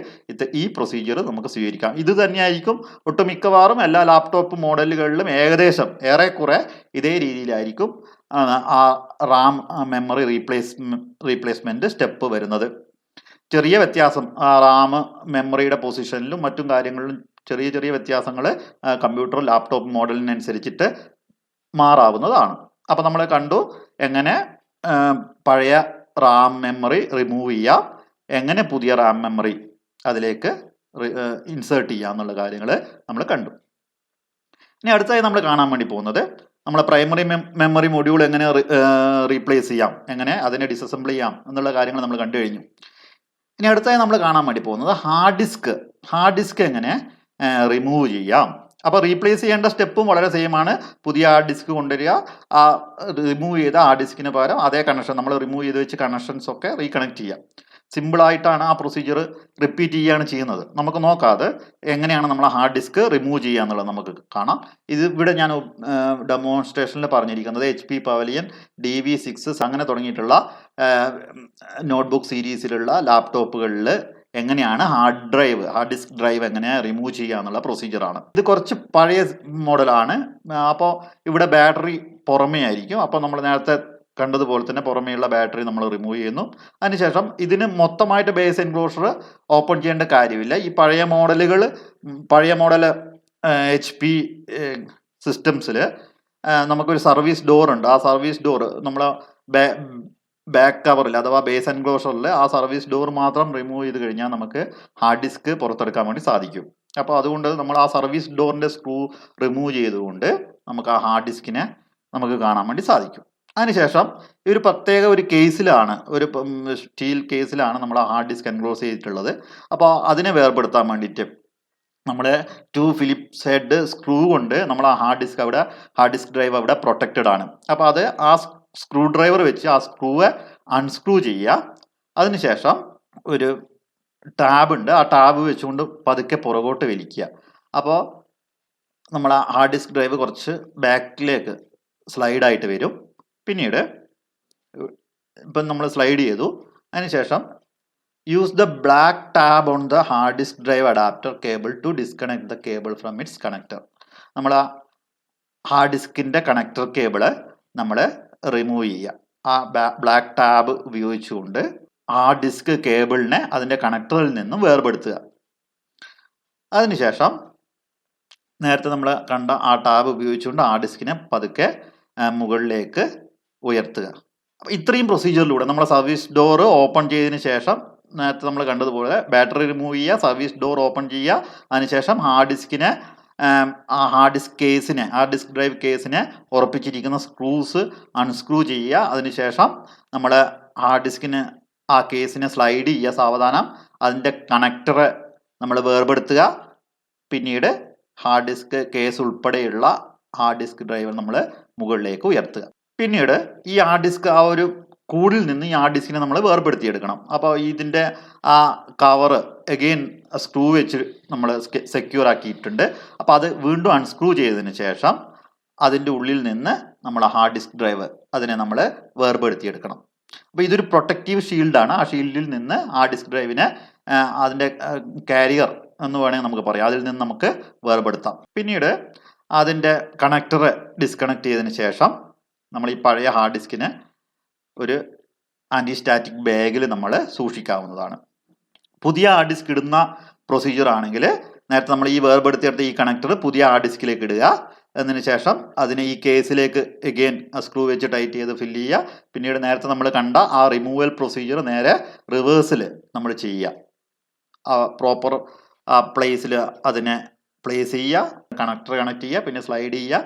ഈ പ്രൊസീജിയർ നമുക്ക് സ്വീകരിക്കാം. ഇത് തന്നെയായിരിക്കും ഒട്ടുമിക്കവാറും എല്ലാ ലാപ്ടോപ്പ് മോഡലുകളിലും ഏകദേശം ഏറെക്കുറെ ഇതേ രീതിയിലായിരിക്കും ആ റാം മെമ്മറി റീപ്ലേസ്മെൻറ്റ് സ്റ്റെപ്പ് വരുന്നത്. ചെറിയ വ്യത്യാസം റാം മെമ്മറിയുടെ പൊസിഷനിലും മറ്റും കാര്യങ്ങളിലും ചെറിയ വ്യത്യാസങ്ങൾ കമ്പ്യൂട്ടർ ലാപ്ടോപ്പ് മോഡലിനനുസരിച്ചിട്ട് മാറാവുന്നതാണ്. അപ്പോൾ നമ്മൾ കണ്ടു എങ്ങനെ പഴയ റാം മെമ്മറി റിമൂവ് ചെയ്യാം, എങ്ങനെ പുതിയ റാം മെമ്മറി അതിലേക്ക് ഇൻസേർട്ട് ചെയ്യാം എന്നുള്ള കാര്യങ്ങൾ നമ്മൾ കണ്ടു. ഇനി അടുത്തായി നമ്മൾ കാണാൻ വേണ്ടി പോകുന്നത് നമ്മളെ പ്രൈമറി മെമ്മറി മൊഡ്യൂൾ എങ്ങനെ റീപ്ലേസ് ചെയ്യാം, എങ്ങനെ അതിനെ ഡിസസംബിൾ ചെയ്യാം എന്നുള്ള കാര്യങ്ങൾ നമ്മൾ കണ്ടു കഴിഞ്ഞു. ഇനി അടുത്തായി നമ്മൾ കാണാൻ വേണ്ടി പോകുന്നത് ഹാർഡ് ഡിസ്ക് എങ്ങനെ റിമൂവ് ചെയ്യാം. അപ്പോൾ റീപ്ലേസ് ചെയ്യേണ്ട സ്റ്റെപ്പും വളരെ സെയിം ആണ്. പുതിയ ഹാർഡ് ഡിസ്ക് കൊണ്ടുവരിക, ആ റിമൂവ് ചെയ്ത ഹാർഡ് ഡിസ്കിന് പകരം അതേ കണക്ഷൻ നമ്മൾ റിമൂവ് ചെയ്ത് വെച്ച് കണക്ഷൻസ് ഒക്കെ റീകണക്ട് ചെയ്യാം. സിമ്പിളായിട്ടാണ് ആ പ്രൊസീജിയർ റിപ്പീറ്റ് ചെയ്യുകയാണ് ചെയ്യുന്നത്. നമുക്ക് നോക്കാതെ എങ്ങനെയാണ് നമ്മൾ ഹാർഡ് ഡിസ്ക് റിമൂവ് ചെയ്യുക എന്നുള്ളത് നമുക്ക് കാണാം. ഇത് ഇവിടെ ഞാൻ ഡെമോൺസ്ട്രേഷനിൽ പറഞ്ഞിരിക്കുന്നത് HP പവലിയൻ DV6 അങ്ങനെ തുടങ്ങിയിട്ടുള്ള നോട്ട്ബുക്ക് സീരീസിലുള്ള ലാപ്ടോപ്പുകളിൽ എങ്ങനെയാണ് ഹാർഡ് ഡിസ്ക് ഡ്രൈവ് എങ്ങനെ റിമൂവ് ചെയ്യുക എന്നുള്ള പ്രൊസീജിയറാണ്. ഇത് കുറച്ച് പഴയ മോഡലാണ്. അപ്പോൾ ഇവിടെ ബാറ്ററി പുറമേ ആയിരിക്കും. അപ്പോൾ നമ്മൾ നേരത്തെ കണ്ടതുപോലെ തന്നെ പുറമേയുള്ള ബാറ്ററി നമ്മൾ റിമൂവ് ചെയ്യുന്നു. അതിനുശേഷം ഇതിന് മൊത്തമായിട്ട് ബേസ് എൻക്ലോഷർ ഓപ്പൺ ചെയ്യേണ്ട കാര്യമില്ല. ഈ പഴയ മോഡൽ HP സിസ്റ്റംസിൽ നമുക്കൊരു സർവീസ് ഡോർ ഉണ്ട്. ആ സർവീസ് ഡോർ നമ്മൾ ബാക്ക് കവറിൽ അഥവാ ബേസ് എൻക്ലോഷറിൽ ആ സർവീസ് ഡോർ മാത്രം റിമൂവ് ചെയ്ത് കഴിഞ്ഞാൽ നമുക്ക് ഹാർഡ് ഡിസ്ക് പുറത്തെടുക്കാൻ വേണ്ടി സാധിക്കും. അപ്പോൾ അതുകൊണ്ട് നമ്മൾ ആ സർവീസ് ഡോറിൻ്റെ സ്ക്രൂ റിമൂവ് ചെയ്തുകൊണ്ട് നമുക്ക് ആ ഹാർഡ് ഡിസ്കിനെ നമുക്ക് കാണാൻ വേണ്ടി സാധിക്കും. അതിനുശേഷം ഈ ഒരു പ്രത്യേക ഒരു കേസിലാണ്, ഒരു സ്റ്റീൽ കേസിലാണ് നമ്മൾ ആ ഹാർഡ് ഡിസ്ക് എൻക്ലോസ് ചെയ്തിട്ടുള്ളത്. അപ്പോൾ അതിനെ വേർപെടുത്താൻ വേണ്ടിയിട്ട് നമ്മൾ 2 ഫിലിപ്സ് ഹെഡ് സ്ക്രൂ കൊണ്ട് നമ്മൾ ആ ഹാർഡ് ഡിസ്ക് ഡ്രൈവ് അവിടെ പ്രൊട്ടക്റ്റഡ് ആണ്. അപ്പോൾ അത് ആ സ്ക്രൂ ഡ്രൈവർ വെച്ച് ആ സ്ക്രൂവെ അൺസ്ക്രൂ ചെയ്യുക. അതിനുശേഷം ഒരു ടാബ് ഉണ്ട്, ആ ടാബ് വെച്ചുകൊണ്ട് പതുക്കെ പുറകോട്ട് വലിക്കുക. അപ്പോൾ നമ്മൾ ആ ഹാർഡ് ഡിസ്ക് ഡ്രൈവ് കുറച്ച് ബാക്കിലേക്ക് സ്ലൈഡായിട്ട് വരും. പിന്നീട് ഇപ്പം നമ്മൾ സ്ലൈഡ് ചെയ്തു. അതിനുശേഷം use the black tab on the hard disk drive adapter cable to disconnect the cable from its connector. നമ്മൾ ആ ഹാർഡ് ഡിസ്കിൻ്റെ കണക്ടർ കേബിള് നമ്മൾ റിമൂവ് ചെയ്യുക. ആ ബ്ലാക്ക് ടാബ് ഉപയോഗിച്ചുകൊണ്ട് ഹാർഡ് ഡിസ്ക് കേബിളിനെ അതിൻ്റെ കണക്ടറിൽ നിന്നും വേർപെടുത്തുക. അതിനുശേഷം നേരത്തെ നമ്മൾ കണ്ട ആ ടാബ് ഉപയോഗിച്ചുകൊണ്ട് ആ ഡിസ്കിനെ പതുക്കെ മുകളിലേക്ക് ഉയർത്തുക. അപ്പോൾ ഇത്രയും പ്രൊസീജിയറിലൂടെ നമ്മൾ സർവീസ് ഡോർ ഓപ്പൺ ചെയ്തതിന് ശേഷം നേരത്തെ നമ്മൾ കണ്ടതുപോലെ ബാറ്ററി റിമൂവ് ചെയ്യുക, സർവീസ് ഡോർ ഓപ്പൺ ചെയ്യുക, അതിനുശേഷം ഹാർഡ് ഡിസ്കിനെ ഹാർഡ് ഡിസ്ക് ഡ്രൈവ് കേസിനെ ഉറപ്പിച്ചിരിക്കുന്ന സ്ക്രൂസ് അൺസ്ക്രൂ ചെയ്യുക. അതിനുശേഷം നമ്മൾ ഹാർഡ് ഡിസ്കിന് ആ കേസിനെ സ്ലൈഡ് ചെയ്യുക സാവധാനം. അതിൻ്റെ കണക്ടറെ നമ്മൾ വേർപെടുത്തുക. പിന്നീട് ഹാർഡ് ഡിസ്ക് കേസ് ഉൾപ്പെടെയുള്ള ഹാർഡ് ഡിസ്ക് ഡ്രൈവ് നമ്മൾ മുകളിലേക്ക് ഉയർത്തുക. പിന്നീട് ഈ ഹാർഡ് ഡിസ്ക് ആ ഒരു കൂടിൽ നിന്ന് ഈ ഹാർഡ് ഡിസ്കിനെ നമ്മൾ വേർപെടുത്തിയെടുക്കണം. അപ്പോൾ ഇതിൻ്റെ ആ കവറ് അഗെയിൻ സ്ക്രൂ വെച്ച് നമ്മൾ സെക്യൂർ ആക്കിയിട്ടുണ്ട്. അപ്പോൾ അത് വീണ്ടും അൺസ്ക്രൂ ചെയ്തതിന് ശേഷം അതിൻ്റെ ഉള്ളിൽ നിന്ന് നമ്മൾ ഹാർഡ് ഡിസ്ക് ഡ്രൈവ് അതിനെ നമ്മൾ വേർപെടുത്തിയെടുക്കണം. അപ്പോൾ ഇതൊരു പ്രൊട്ടക്റ്റീവ് ഷീൽഡാണ്. ആ ഷീൽഡിൽ നിന്ന് ഹാർഡ് ഡിസ്ക് ഡ്രൈവിനെ അതിൻ്റെ കാരിയർ എന്ന് വേണമെങ്കിൽ നമുക്ക് പറയാം, അതിൽ നിന്ന് നമുക്ക് വേർപെടുത്താം. പിന്നീട് അതിൻ്റെ കണക്ടറെ ഡിസ്കണക്ട് ചെയ്തതിന് ശേഷം നമ്മൾ ഈ പഴയ ഹാർഡ് ഡിസ്കിനെ ഒരു ആൻറ്റിസ്റ്റാറ്റിക് ബാഗിൽ നമ്മൾ സൂക്ഷിക്കാവുന്നതാണ്. പുതിയ ഹാർഡ് ഡിസ്ക് ഇടുന്ന പ്രൊസീജിയർ ആണെങ്കിൽ നേരത്തെ നമ്മൾ ഈ വേർപെടുത്തിയെടുത്ത ഈ കണക്ടർ പുതിയ ഹാർഡ് ഡിസ്കിലേക്ക് ഇടുക. എന്നതിന് ശേഷം അതിനെ ഈ കേസിലേക്ക് എഗെയിൻ സ്ക്രൂ വെച്ച് ടൈറ്റ് ചെയ്ത് ഫില്ല് ചെയ്യുക. പിന്നീട് നേരത്തെ നമ്മൾ കണ്ട ആ റിമൂവൽ പ്രൊസീജിയർ നേരെ റിവേഴ്സിൽ നമ്മൾ ചെയ്യുക. പ്രോപ്പർ പ്ലേസിൽ അതിനെ പ്ലേസ് ചെയ്യുക, കണക്ടർ കണക്ട് ചെയ്യുക, പിന്നെ സ്ലൈഡ് ചെയ്യുക,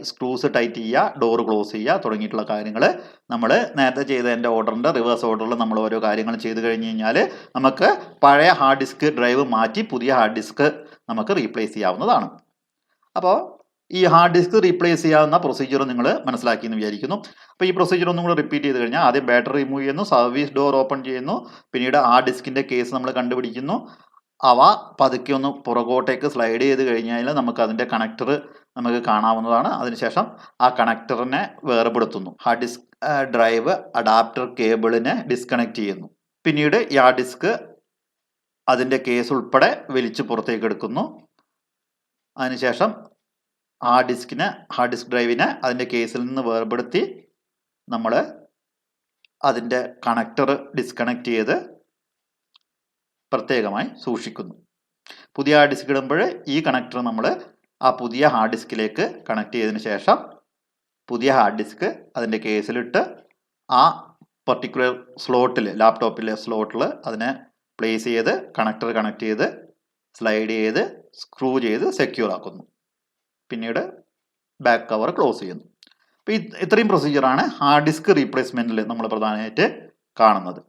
സ്ക്രൂസ് ടൈറ്റ് ചെയ്യുക, ഡോർ ക്ലോസ് ചെയ്യുക തുടങ്ങിയിട്ടുള്ള കാര്യങ്ങൾ നമ്മൾ നേരത്തെ ചെയ്തതിൻ്റെ ഓർഡറിൻ്റെ റിവേഴ്സ് ഓർഡറിൽ നമ്മൾ ഓരോ കാര്യങ്ങൾ ചെയ്ത് കഴിഞ്ഞ് കഴിഞ്ഞാൽ നമുക്ക് പഴയ ഹാർഡ് ഡിസ്ക് ഡ്രൈവ് മാറ്റി പുതിയ ഹാർഡ് ഡിസ്ക് നമുക്ക് റീപ്ലേസ് ചെയ്യാവുന്നതാണ്. അപ്പോൾ ഈ ഹാർഡ് ഡിസ്ക് റീപ്ലേസ് ചെയ്യാവുന്ന പ്രൊസീജിയർ നിങ്ങൾ മനസ്സിലാക്കിയെന്ന് വിചാരിക്കുന്നു. അപ്പോൾ ഈ പ്രൊസീജിയർ ഒന്നും കൂടെ റിപ്പീറ്റ് ചെയ്ത് കഴിഞ്ഞാൽ ആദ്യം ബാറ്ററി റിമൂവ് ചെയ്യുന്നു, സർവീസ് ഡോർ ഓപ്പൺ ചെയ്യുന്നു, പിന്നീട് ആ ഡിസ്കിൻ്റെ കേസ് നമ്മൾ കണ്ടുപിടിക്കുന്നു, അവ പതുക്കെ ഒന്ന് പുറകോട്ടേക്ക് സ്ലൈഡ് ചെയ്ത് കഴിഞ്ഞാൽ നമുക്ക് അതിൻ്റെ കണക്ടർ നമുക്ക് കാണാവുന്നതാണ്. അതിനുശേഷം ആ കണക്ടറിനെ വേർപെടുത്തുന്നു, ഹാർഡ് ഡിസ്ക് ഡ്രൈവ് അഡാപ്റ്റർ കേബിളിനെ ഡിസ്കണക്ട് ചെയ്യുന്നു. പിന്നീട് ഈ ഹാർഡ് ഡിസ്ക് അതിൻ്റെ കേസ് ഉൾപ്പെടെ വലിച്ച് പുറത്തേക്ക് എടുക്കുന്നു. അതിനുശേഷം ഹാർഡ് ഡിസ്ക് ഡ്രൈവിനെ അതിൻ്റെ കേസിൽ നിന്ന് വേർപെടുത്തി നമ്മൾ അതിൻ്റെ കണക്ടർ ഡിസ്കണക്ട് ചെയ്ത് പ്രത്യേകമായി സൂക്ഷിക്കുന്നു. പുതിയ ഹാർഡ് ഡിസ്ക് ഇടുമ്പോൾ ഈ കണക്ടർ നമ്മൾ ആ പുതിയ ഹാർഡ് ഡിസ്കിലേക്ക് കണക്ട് ചെയ്തതിന് ശേഷം പുതിയ ഹാർഡ് ഡിസ്ക് അതിൻ്റെ കേസിലിട്ട് ആ പർട്ടിക്കുലർ സ്ലോട്ടിൽ, ലാപ്ടോപ്പിലെ സ്ലോട്ടിൽ അതിനെ പ്ലേസ് ചെയ്ത് കണക്ടർ കണക്ട് ചെയ്ത് സ്ലൈഡ് ചെയ്ത് സ്ക്രൂ ചെയ്ത് സെക്യൂർ ആക്കുന്നു. പിന്നീട് ബാക്ക് കവർ ക്ലോസ് ചെയ്യുന്നു. അപ്പോൾ ഇത്രയും പ്രൊസീജിയറാണ് ഹാർഡ് ഡിസ്ക് റീപ്ലേസ്മെൻറ്റിൽ നമ്മൾ പ്രധാനമായിട്ട് കാണുന്നത്.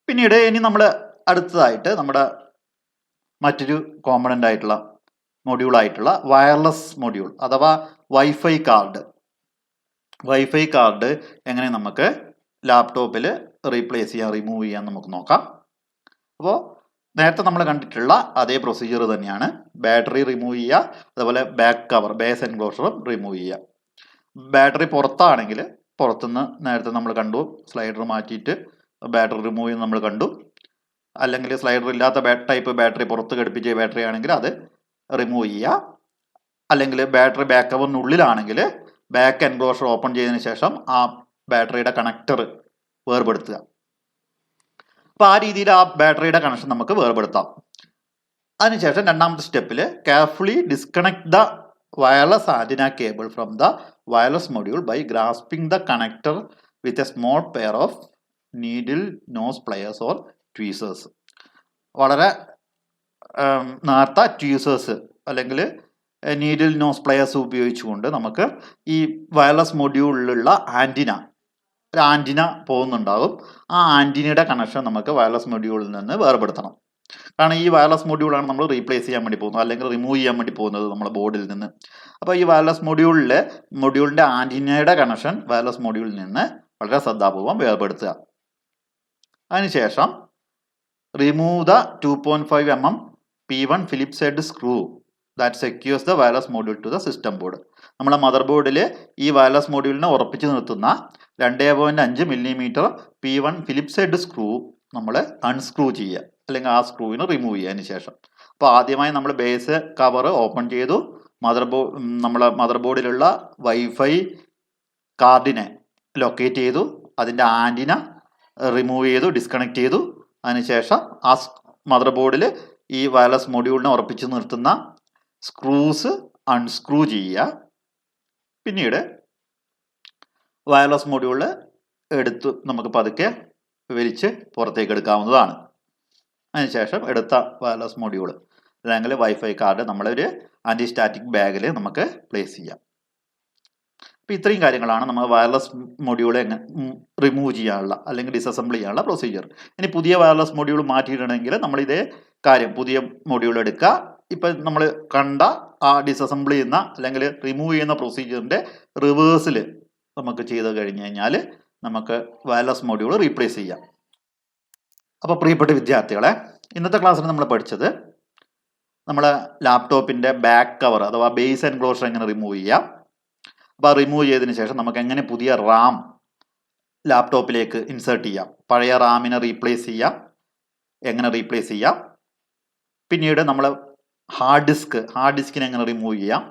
പിന്നീട് ഇനി നമ്മൾ അടുത്തതായിട്ട് നമ്മുടെ മറ്റൊരു കോമ്പണൻ്റ് ആയിട്ടുള്ള മൊഡ്യൂളായിട്ടുള്ള വയർലെസ് മൊഡ്യൂൾ അഥവാ വൈഫൈ കാർഡ് എങ്ങനെ നമുക്ക് ലാപ്ടോപ്പിൽ റീപ്ലേസ് ചെയ്യാം, റിമൂവ് ചെയ്യാൻ നമുക്ക് നോക്കാം. അപ്പോൾ നേരത്തെ നമ്മൾ കണ്ടിട്ടുള്ള അതേ പ്രൊസീജിയർ തന്നെയാണ്. ബാറ്ററി റിമൂവ് ചെയ്യുക, അതുപോലെ ബാക്ക് കവർ ബേസ് എൻക്ലോഷറും റിമൂവ് ചെയ്യുക. ബാറ്ററി പുറത്താണെങ്കിൽ പുറത്തുനിന്ന് നേരത്തെ നമ്മൾ കണ്ടു, സ്ലൈഡർ മാറ്റിയിട്ട് ബാറ്ററി റിമൂവ് ചെയ്യുന്നത് നമ്മൾ കണ്ടു. അല്ലെങ്കിൽ സ്ലൈഡർ ഇല്ലാത്ത ടൈപ്പ് ബാറ്ററി പുറത്ത് ഘടിപ്പിച്ച ബാറ്ററി ആണെങ്കിൽ അത് റിമൂവ് ചെയ്യുക. അല്ലെങ്കിൽ ബാറ്ററി ബാക്ക് കവറിനുള്ളിലാണെങ്കിൽ ബാക്ക് എൻക്ലോഷർ ഓപ്പൺ ചെയ്തതിന് ശേഷം ആ ബാറ്ററിയുടെ കണക്ടർ വേർപെടുത്തുക. അപ്പോൾ ആ രീതിയിൽ ആ ബാറ്ററിയുടെ കണക്ഷൻ നമുക്ക് വേർപെടുത്താം. അതിനുശേഷം രണ്ടാമത്തെ സ്റ്റെപ്പിൽ carefully disconnect the wireless antenna cable from the wireless module by grasping the connector with a small pair of needle nose pliers or tweezers. വളരെ നേർത്ത ട്വീസേഴ്സ് അല്ലെങ്കിൽ നീഡിൽ നോസ് പ്ലയേഴ്സ് ഉപയോഗിച്ചുകൊണ്ട് നമുക്ക് ഈ വയർലെസ് മൊഡ്യൂളിലുള്ള ഒരു ആൻറ്റിന പോകുന്നുണ്ടാകും. ആ ആൻറ്റിനയുടെ കണക്ഷൻ നമുക്ക് wireless മൊഡ്യൂളിൽ നിന്ന് വേർപെടുത്തണം. കാരണം ഈ വയർലെസ് മൊഡ്യൂളാണ് നമ്മൾ റീപ്ലേസ് ചെയ്യാൻ വേണ്ടി പോകുന്നത്, അല്ലെങ്കിൽ റിമൂവ് ചെയ്യാൻ വേണ്ടി പോകുന്നത് നമ്മുടെ ബോർഡിൽ നിന്ന്. അപ്പോൾ ഈ വയർലെസ് മൊഡ്യൂളിൻ്റെ ആൻറ്റിനയുടെ കണക്ഷൻ വയർലെസ് മൊഡ്യൂളിൽ നിന്ന് വളരെ ശ്രദ്ധാപൂർവം വേർപെടുത്തുക. അതിനുശേഷം remove the 2.5 mm P1 Phillips head screw that secures the wireless module to the system board. നമ്മുടെ മദർ ബോർഡിൽ ഈ വയർലെസ് മൊഡ്യൂളിനെ ഉറപ്പിച്ച് നിർത്തുന്ന 2.5 mm P1 Phillips head screw നമ്മൾ അൺസ്ക്രൂ ചെയ്യുക, അല്ലെങ്കിൽ ആ സ്ക്രൂവിന് റിമൂവ് ചെയ്യുന്നതിന് ശേഷം. അപ്പോൾ ആദ്യമായി നമ്മൾ ബേസ് കവർ ഓപ്പൺ ചെയ്തു, നമ്മളെ മദർ ബോർഡിലുള്ള വൈഫൈ കാർഡിനെ ലൊക്കേറ്റ് ചെയ്തു, അതിൻ്റെ ആൻറ്റിന റിമൂവ് ചെയ്തു, ഡിസ്കണക്ട് ചെയ്തു. അതിനുശേഷം ആ മദർ ബോർഡിൽ ഈ വയർലെസ് മൊഡ്യൂളിനെ ഉറപ്പിച്ച് നിർത്തുന്ന സ്ക്രൂസ് അൺസ്ക്രൂ ചെയ്യുക. പിന്നീട് വയർലെസ് മൊഡ്യൂളിൽ എടുത്ത് നമുക്ക് പതുക്കെ വലിച്ച് പുറത്തേക്ക് എടുക്കാവുന്നതാണ്. അതിനുശേഷം എടുത്ത വയർലെസ് മൊഡ്യൂൾ അല്ലെങ്കിൽ വൈഫൈ കാർഡ് നമ്മളൊരു ആൻറ്റിസ്റ്റാറ്റിക് ബാഗിൽ നമുക്ക് പ്ലേസ് ചെയ്യാം. അപ്പോൾ ഇത്രയും കാര്യങ്ങളാണ് നമ്മൾ വയർലെസ് മൊഡ്യൂളെ റിമൂവ് ചെയ്യാനുള്ള അല്ലെങ്കിൽ ഡിസസംബിൾ ചെയ്യാനുള്ള പ്രൊസീജിയർ. ഇനി പുതിയ വയർലെസ് മൊഡ്യൂൾ മാറ്റിയിട്ടുണ്ടെങ്കിൽ നമ്മൾ ഇതേ കാര്യം പുതിയ മൊഡ്യൂൾ എടുക്കുക. ഇപ്പം നമ്മൾ കണ്ട ആ ഡിസസംബിൾ ചെയ്യുന്ന അല്ലെങ്കിൽ റിമൂവ് ചെയ്യുന്ന പ്രൊസീജിയറിൻ്റെ റിവേഴ്സിൽ നമുക്ക് ചെയ്ത് കഴിഞ്ഞ് കഴിഞ്ഞാൽ നമുക്ക് വയർലെസ് മൊഡ്യൂൾ റീപ്ലേസ് ചെയ്യാം. അപ്പോൾ പ്രിയപ്പെട്ട വിദ്യാർത്ഥികളെ, ഇന്നത്തെ ക്ലാസ്സിൽ നമ്മൾ പഠിച്ചത് നമ്മളെ ലാപ്ടോപ്പിൻ്റെ ബാക്ക് കവർ അഥവാ ബേസ് എൻക്ലോഷർ എങ്ങനെ റിമൂവ് ചെയ്യാം. അപ്പോൾ റിമൂവ് ചെയ്തതിന് ശേഷം നമുക്ക് എങ്ങനെ പുതിയ റാം ലാപ്ടോപ്പിലേക്ക് ഇൻസേർട്ട് ചെയ്യാം, പഴയ റാമിനെ റീപ്ലേസ് ചെയ്യാം, എങ്ങനെ റീപ്ലേസ് ചെയ്യാം, പിന്നീട് നമ്മൾ ഹാർഡ് ഡിസ്കിനെ എങ്ങനെ റിമൂവ് ചെയ്യാം,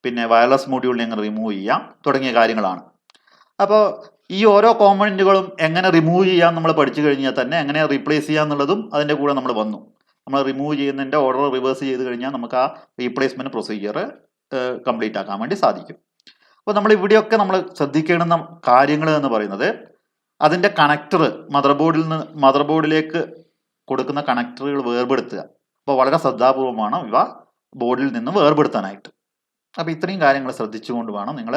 പിന്നെ വയർലെസ് മൊഡ്യൂളിനെ എങ്ങനെ റിമൂവ് ചെയ്യാം തുടങ്ങിയ കാര്യങ്ങളാണ്. അപ്പോൾ ഈ ഓരോ കോമ്പണൻറ്റുകളും എങ്ങനെ റിമൂവ് ചെയ്യാം നമ്മൾ പഠിച്ചു കഴിഞ്ഞാൽ തന്നെ എങ്ങനെ റീപ്ലേസ് ചെയ്യാം എന്നുള്ളതും അതിൻ്റെ കൂടെ നമ്മൾ വന്നു. നമ്മൾ റിമൂവ് ചെയ്യുന്നതിൻ്റെ ഓർഡർ റിവേഴ്സ് ചെയ്ത് കഴിഞ്ഞാൽ നമുക്ക് ആ റീപ്ലേസ്മെൻറ്റ് പ്രൊസീജിയർ കംപ്ലീറ്റ് ആക്കാൻ വേണ്ടി സാധിക്കും. അപ്പോൾ നമ്മൾ ഇവിടെയൊക്കെ നമ്മൾ ശ്രദ്ധിക്കേണ്ടുന്ന കാര്യങ്ങൾ എന്ന് പറയുന്നത് അതിൻ്റെ കണക്ടർ മദർ ബോർഡിലേക്ക് കൊടുക്കുന്ന കണക്ടറുകൾ വേർപെടുത്തുക. അപ്പോൾ വളരെ ശ്രദ്ധാപൂർവമാണ് ഇവ ബോർഡിൽ നിന്ന് വേർപെടുത്താനായിട്ട്. അപ്പോൾ ഇത്രയും കാര്യങ്ങൾ ശ്രദ്ധിച്ചുകൊണ്ട് വേണം നിങ്ങൾ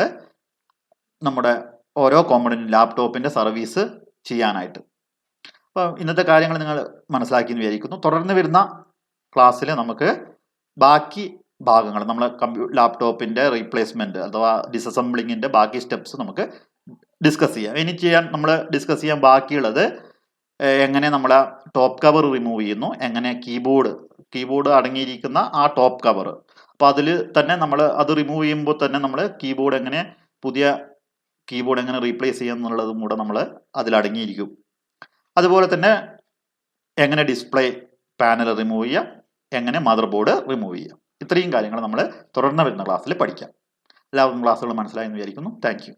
നമ്മുടെ ഓരോ കോമ്പണൻറ്റും ലാപ്ടോപ്പിൻ്റെ സർവീസ് ചെയ്യാനായിട്ട്. അപ്പോൾ ഇന്നത്തെ കാര്യങ്ങൾ നിങ്ങൾ മനസ്സിലാക്കിയെന്ന് വിചാരിക്കുന്നു. തുടർന്ന് വരുന്ന ക്ലാസ്സിൽ നമുക്ക് ബാക്കി ഭാഗങ്ങൾ നമ്മളെ ലാപ്ടോപ്പിൻ്റെ റീപ്ലേസ്മെൻറ്റ് അഥവാ ഡിസസംബ്ലിങ്ങിൻ്റെ ബാക്കി സ്റ്റെപ്സ് നമുക്ക് ഡിസ്കസ് ചെയ്യാം. ഇനി നമ്മൾ ഡിസ്കസ് ചെയ്യാൻ ബാക്കിയുള്ളത് എങ്ങനെ നമ്മൾ ടോപ്പ് കവർ റിമൂവ് ചെയ്യുന്നു, എങ്ങനെ കീബോർഡ് അടങ്ങിയിരിക്കുന്ന ആ ടോപ്പ് കവർ. അപ്പോൾ അതിൽ തന്നെ നമ്മൾ അത് റിമൂവ് ചെയ്യുമ്പോൾ തന്നെ നമ്മൾ പുതിയ കീബോർഡ് എങ്ങനെ റീപ്ലേസ് ചെയ്യാം എന്നുള്ളതും കൂടെ നമ്മൾ അതിലടങ്ങിയിരിക്കും. അതുപോലെ തന്നെ എങ്ങനെ ഡിസ്പ്ലേ പാനൽ റിമൂവ് ചെയ്യാം, എങ്ങനെ മദർ ബോർഡ് റിമൂവ് ചെയ്യാം. ഇത്രയും കാര്യങ്ങൾ നമ്മൾ തുടർന്ന് വരുന്ന ക്ലാസ്സിൽ പഠിക്കാം. എല്ലാവർക്കും ക്ലാസ്സുകൾ മനസ്സിലായെന്ന് വിചാരിക്കുന്നു. Thank you.